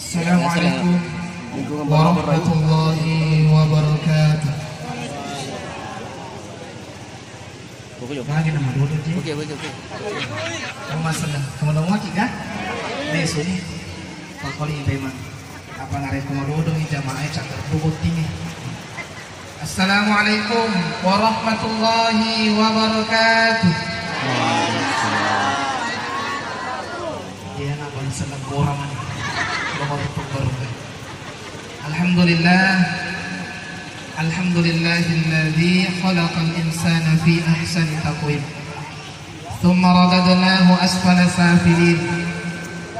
Assalamualaikum warahmatullahi wabarakatuh. Lagi nama dulu dia. Oke. Kamu masalah. Kamu dong lagi kan? Besok nih. Pak Koli Iman. Apa ngarep kamu dulu jamaah catat bubuk tinggi. Assalamualaikum warahmatullahi wabarakatuh. Dia nak senang orang ni. Alhamdulillahilladzi khalaqal insana fi ahsani taqwim thumma radadnahu asfala safilin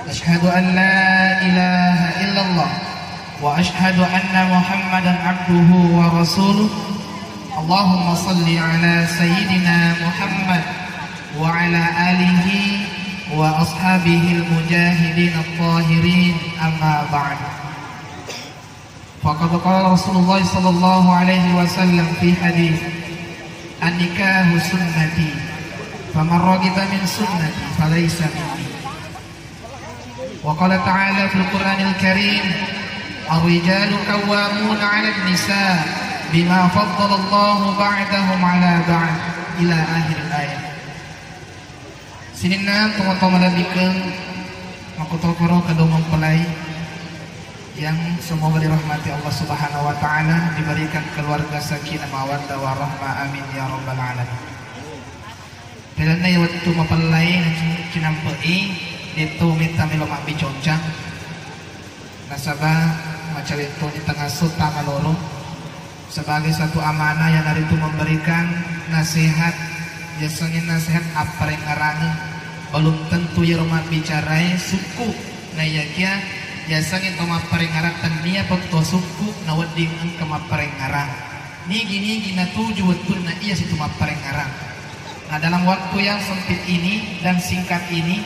ashhadu an la ilaha illallah wa ashhadu anna muhammadan abduhu wa rasuluh Allahumma salli ala sayyidina Muhammad wa ala alihi wa ashabihil mujahidin at-tahirin amma ba'd. Faqad qala Rasulullah sallallahu alaihi wasallam fi hadits an-nikahu sunnati faman raghiba min sunnati falaysa minni. Wa qala ta'ala fil Qur'anil Karim ar-rijalu qawwamuna 'ala an-nisa bima faddala Allahu ba'dahum 'ala ba'd ila akhir ayat. Sinina teman-teman dikeun makutokoro kedua mempelai yang semoga dirahmati Allah Subhanahu wa taala, diberikan keluarga sakinah mawaddah warahmah, amin ya rabbal alamin. Pilana ya waktu mempelai kinampei itu minta milomak biconcang nasabah macam itu di tengah sultan kaloro sebagai satu amanah yang dari itu memberikan nasihat. Biasanya nasihat apa yang ngarang belum tentu ya rumah bicarai suku na yakia biasanya toma parengarang tania potto suku na wading ang kama parengarang ni gini na tuju betul na iya situ ma parengarang. Nah dalam waktu yang sempit ini dan singkat ini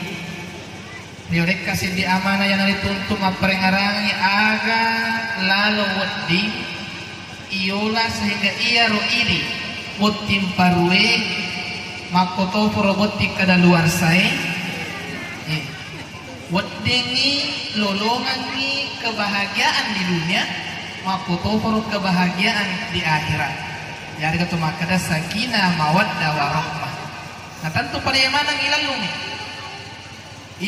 dioleh kasih di amanah yang dituntut ma parengarangi aga lalu wading iola sehingga ia ro iri mutim parwe makoto roboti kada luar saya wedengi lolongan ni kebahagiaan di dunia makoto kebahagiaan di akhirat. Jadi kata makada sakinah mawaddah warahmah. Nah tentu pada yang mana ngilalu ni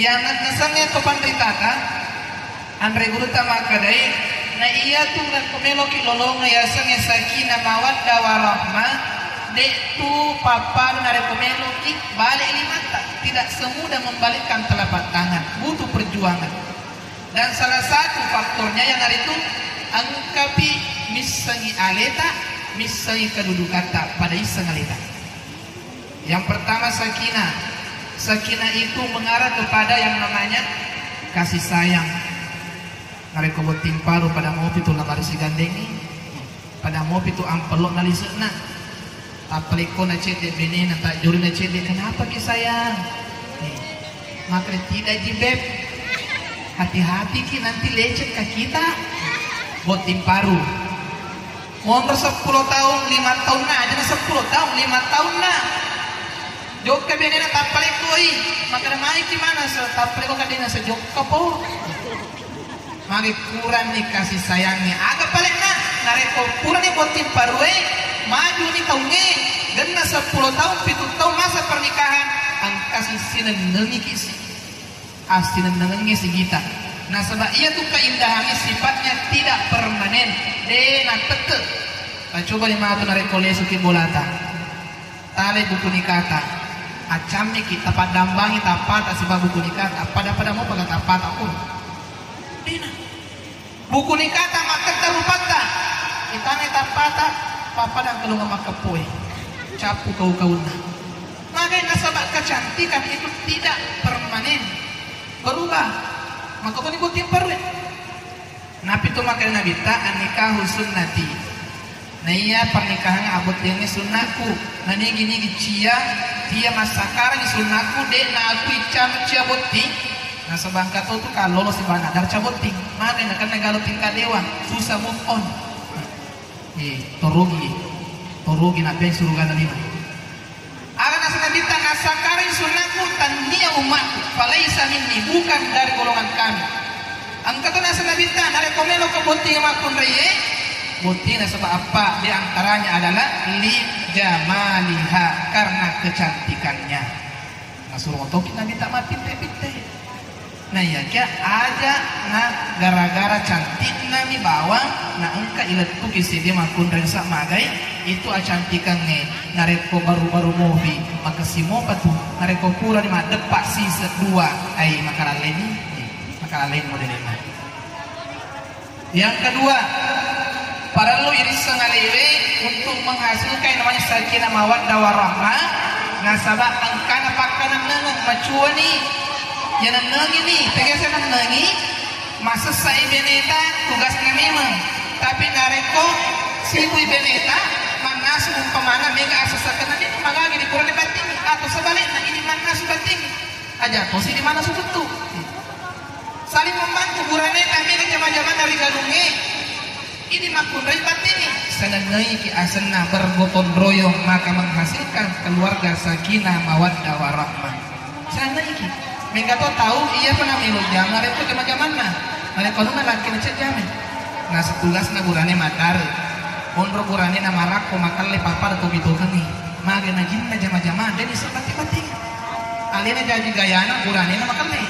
yang nasangnya to pandritaka andre guru ta makadai na iya tu nak komeloki lolongan ya sangnya sakinah mawaddah warahmah. Dek tu papa narekomelo ik balik mata tidak semudah membalikkan telapak tangan, butuh perjuangan. Dan salah satu faktornya yang hari itu angkapi misangi aleta, misangi kedudukata pada iseng aleta. Yang pertama sakinah. Sakinah itu mengarah kepada yang namanya kasih sayang. Narekoboting paru pada mopi tu lamar si gandengi, pada mopi tu ampelok nalisena. Apaliko na cede bini na tak juri na cede kenapa ki sayang? Maka tidak jibeb. Hati-hati ki nanti lecet ke kita. Buat timparu. Umur 10 tahun, 5 tahun na aja na 10 tahun, 5 tahun na. Jok ke bini na tapaliko i. Maka na mai ki mana sa tapaliko ka dina sa jok ka po. Maka kurang ni kasih sayangnya. Agak paling na nareko kurang ni buat timparu maju ni tahunnya genna 10 tahun 7 tahun masa pernikahan ang kasih sinenengi kisi sinenengi si kita. Nah sebab ia tuh keindahannya sifatnya tidak permanen dena tete. Coba lima tu narekole suki bolata tale buku nikata acamnya kita padambangi tapat sebab buku nikata pada mau pakai tapat aku dina buku nikata maka terupata kita ni tapata papa dan kalau nggak kepoe capu kau na. Maka nasabak kecantikan itu tidak permanen berubah. Maka kau ni buat perwe. Nabi tu makan Nabi ta nikahu sunnati. Nah iya pernikahan abot dia ni sunnahku. Nah ni gini cia dia masakar ni sunnahku dek na aku icam cia boti. Nah sebangka tu kalau lo si banadar caboti. Maka nak kena galau tingkat dewa susah move on. Torugi nabi suruh gana lima. Akan nasanabita nasakarin sunatku tandia umat falaisa minni bukan dari golongan kami. Angkatan nabita narekomelo ke buting makun reye. Buting sebab apa? Di antaranya adalah li jamaliha, karena kecantikannya. Nah suruh otokin nabi tak mati pete. Nah ya kya aja nah gara-gara cantik nami bawang nah engka ilat tu kisi dia makun rensak magai itu acantikan nge nareko baru-baru mobi maka si mo patu nareko pura di mah depak si sedua ai makanan lain modelnya. Yang kedua, para lu iris sengalewe untuk menghasilkan yang namanya sakinah mawaddah warahmah. Nasabah angkana pakana nengang macua nih. Yang nengi nih, tegasnya nengi. Masa saya beneta tugasnya memang. Tapi nareko si kui beneta manas umpamana mega asasakan nanti magagi di kurang bating atau sebaliknya ini manas bating. Aja tuh si di mana subutu. Saling membantu buraneta mega zaman-zaman dari galunge. Ini makun ribat ini senengai ki asana bergotong royong maka menghasilkan keluarga sakinah mawaddah warahmah. Sana iki mereka tahu iya pernah milu jamar itu zaman-zaman mah mereka nu laki na jamin. Nah setugas na burane matar onro burane na marak ko makan le papar to bito kami mage na jin na jama-jama dan isapati-pati alina jadi gayana burane na makan le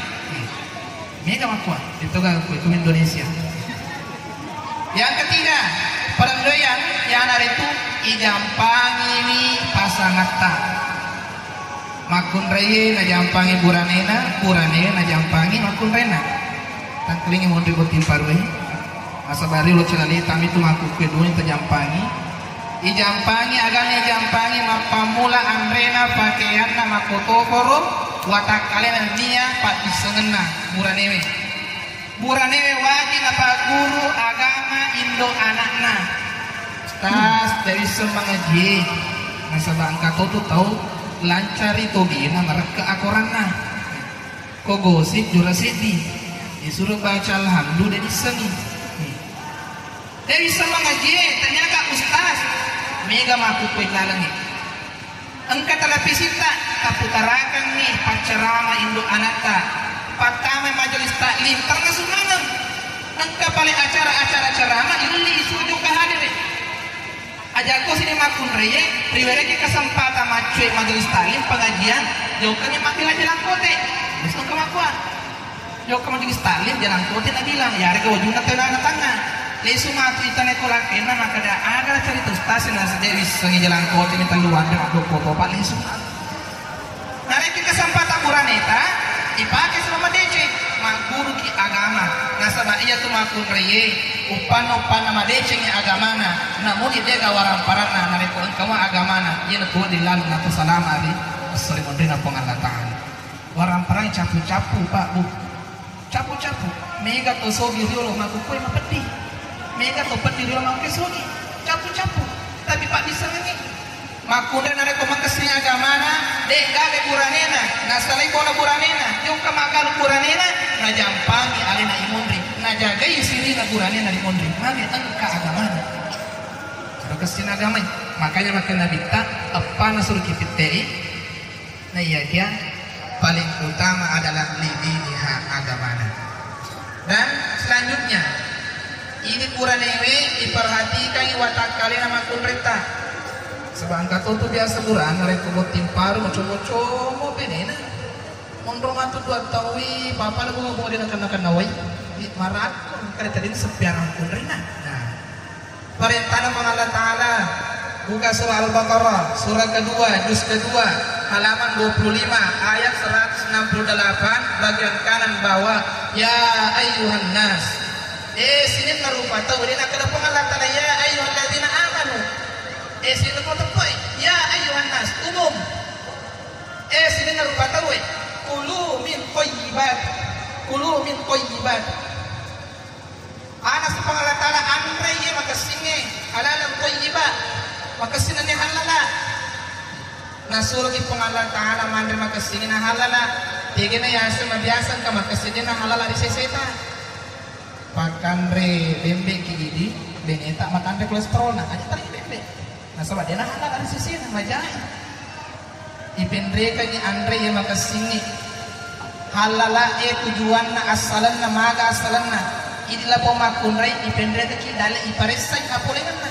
mega makwa itu ga ko Indonesia. Yang ketiga, perloyan yang ada itu ijampangi ini pasangata. Makun reye na jampangi buranena na jampangi makun rena. Tangklingi mon ribut timparwe. Asa bari lo celali tami tu maku kedua itu jampangi. Ijampangi agane jampangi mapamula andrena pakaian na makoto koro watak kalian nia pak disengena buranewe. Buranewe wajib apa guru agama Indo anakna. Tas dari semangaji. Nasabah angka tu tahu lancar itu bina merek ke akoranna. Kogosip jurasidi. Disuruh baca alhamdulillah dari seni. Dari semangaji ternyata ustaz mega maku pengalangi. Engka televisita kaputarakan nih pacarama Indo anakta. Pertama majelis taklim karena sunnah engkau paling acara-acara ceramah ini sujuk ke hadir ajarku sini makun reye priwere kesempatan macuy majelis taklim pengajian jauhkannya makin jalan kote besok ke makwa jauh ke majelis taklim jalan kote nak bilang ya ada wajuna tenang tengah lesu mati tanah kolak kena maka ada cari stasiun nasi dewi sengi jalan kote minta luar dengan foto pak lesu nari kesempatan buraneta dipakai selama DC mangguru ki agama nasabah iya tu makun reye upan nama DC nya agama namun dia gawaran parana nari pun kamu agama iya tu dilalu natu salam abi sering mondina pengalatan waran parang capu-capu pak bu capu-capu mega to sogi riolo maku kue mapedi mega to pedi riolo maku sogi capu-capu tapi pak bisa ngi makunda nare ko makasih agamana de gabe buranena nasalai ko na buranena yung kamagal buranena na jampangi alina imundri na jagai siri na buranena di imundri magi angka agamana kalau kasih agama makanya makin nabi tak apa nasur kipitei nah iya dia paling utama adalah lidiniha agamana. Dan selanjutnya ini buranewe diperhatikan watak kalian sama kunrita. Sebab kata tu biasa buran, mereka buat timpar, macam-macam mau benena. Mondro matu dua tahui, papa lagu mau dia nak nawai, marat, kereta ini sepiarang pun rena. Perintah nama Allah Taala, buka surah Al-Baqarah, surah kedua, juz kedua, halaman 25, ayat 168, bagian kanan bawah. Ya ayyuhan nas. Sini narupa tahu dia nak kena Allah Taala ya ayyuhalladzina amanu. Sini kau tempat ya ayuhan nas umum sini narupa tahu kulu min thayyibat ana subhanahu wa ta'ala amre ye maka singe halalan thayyibat maka sinane halala nasur ki Allah Ta'ala mandre maka singe na halala tigena ya sama biasa ka maka singe na halala di seseta pakanre bembe ki jadi beneta makanre kolesterol na aja tadi bembe. Nah sobat dia nak halal dari sisi nama jahit. Ipendre kani andre yang maka singi halala tujuan na asalan na maga asalan na inilah pemakun rai ipendre ke kidale iparesai apolengan na.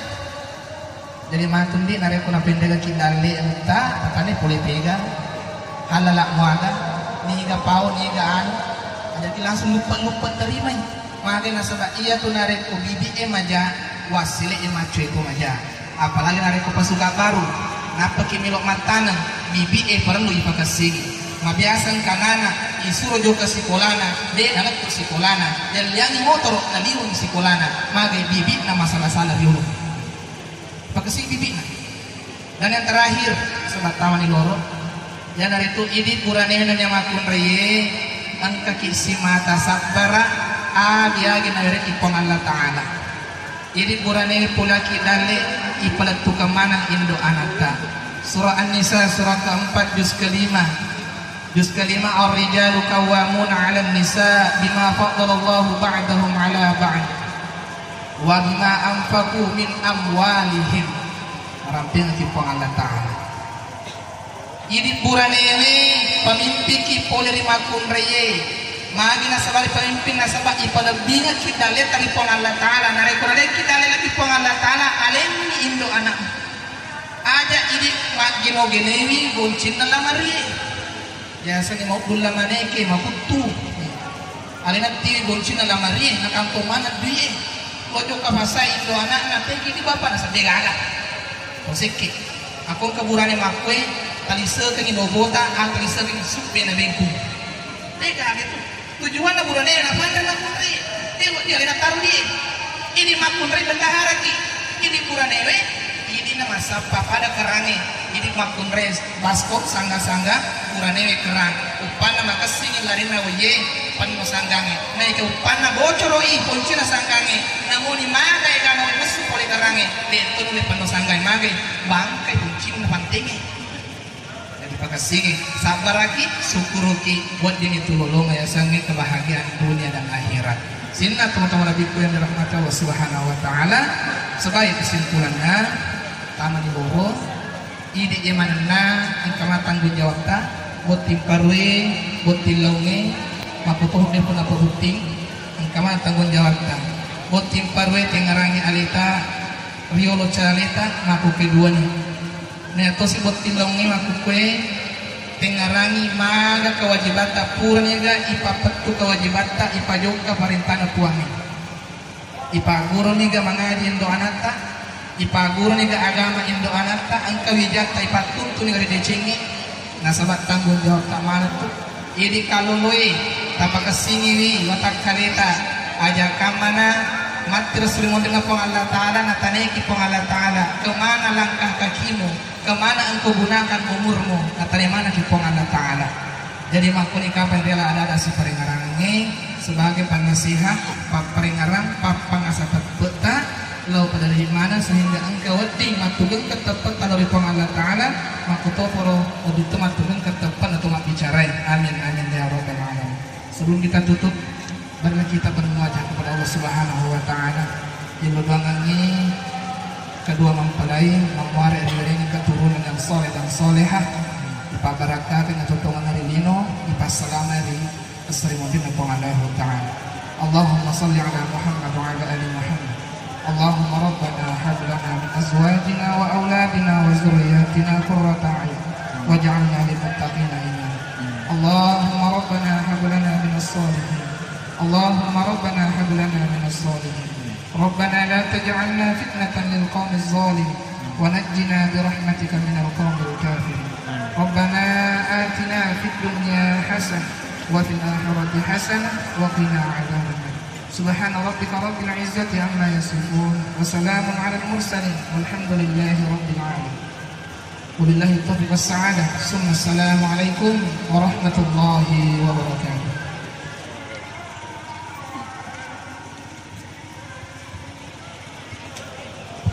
Jadi matun di nare kuna pendre ke kidale enta takane pole pega halala muaga niga pau niga anu jadi langsung lupa terima maka nasaba iya tu nare ko bibi maja wasile macue ko maja apalagi nare ko pasuka baru napa kimilok matana bibi perlu ipakasigi mabiasan kanana isuro jo ka sikolana de anak ko sikolana dan yang motor na liwon sikolana magay bibi na masalah-salah biulo pakasig bibi na dan yang terakhir sobat tawan ni loro yan narito idi puranehan na makun reye ang kakisi mata sabara biagin na rin ipong Allah Ta'ala idi puranehan pula kidale ipalatu kemanang indo anata surah An-Nisa surah keempat juz kelima ar-rijalu qawwamuna 'alan nisa bima faddalallahu ba'dahum 'ala ba'd wa bima anfaqu min amwalihim rabbing ipong Allah Ta'ala ini buranene pemimpin ki poleri makun reye magi nasabari pemimpin nasaba ipalabinga kita letar ipong Allah Ta'ala narekurale kita lelaki ipong Allah Ta'ala alemi indo anak aja ini magino genewi boncin na lamari biasa ni mau dula maneke makutu alena ti boncin na lamari nakanto mana duye ojo ka masai indo anak na teki di bapa na sadegala oseke akon kaburane makwe talisa kang inobota ang talisa kang supe na bengku teka gitu tujuan na burane na pandang na kunri dia lena taruni ini makunri bendahara ki ini burane we ini na masapa pada kerange ini makunri baskop sangga-sangga burane we kerang upana makasingin larina weye panmo sanggange na ike upana bocoroi kunci na sanggange namuni magay kana we masu pole kerange dentro le panmo sanggange magay bangkai kunci na pantinge pakasigi sabar lagi syukuruki buat dini tululong ya sangi kebahagiaan dunia dan akhirat sinna teman-teman nabiku yang dirahmati Allah Subhanahu wa taala sebagai kesimpulannya taman di boro ide emanna angkama tanggung jawab ta buat timparwe buat tilonge maputuh de pun apa huting angkama tanggung jawab ta buat timparwe tengarangi alita riolo caleta maku kedua nih nah to si bot tilongi maku kue tengarangi maga kewajibata puranya ga ipapetu kewajibata ipajoka parintana tuangi ipaguro ni ga mangaji indo anata ipaguro ni ga agama indo anata angka wijata ipatuntu ni ga didecengi nasabat tanggung jawab tak mana tu ini kaloloy tapakasingi watak kaleta aja kamana mati Rasulullah dengan pong Allah Ta'ala nataneki pong Allah Ta'ala kemana langkah kakimu kemana engkau gunakan umurmu natane mana ki pong Allah Ta'ala jadi makuni kapan rela ada si peringarange sebagai penasihat peringarang pangasat peta lau pada dari mana sehingga engkau weting matugeng ketepat kalau di pong Allah Ta'ala makuto poro itu matugeng ketepat atau mak bicara amin amin ya rabbal alamin sebelum kita tutup marilah kita bermuajah kepada Allah Subhanahu wa taala di lubangan ini kedua mempelai memuari dari keturunan yang soleh dan solehah dipabarakakan atau tongan hari lino dipasalama dari Sri Muhammad Allah taala Allahumma salli ala Muhammad wa ala ali Muhammad Allahumma rabbana hab lana min azwajina wa auladina wa zurriyyatina qurrata a'yun waj'alna lil muttaqina imama Allahumma rabbana hab lana min as-salihin اللهم ربنا هب لنا من الصالحين ربنا لا تجعلنا فتنة للقوم الظالمين ونجنا برحمتك من القوم الكافرين ربنا آتنا في الدنيا حسنة وفي الآخرة حسنة وقنا عذاب النار سبحان ربك رب العزة عما يصفون وسلام على المرسلين والحمد لله رب العالمين وبالله التوفيق والسعادة ثم السلام عليكم ورحمة الله وبركاته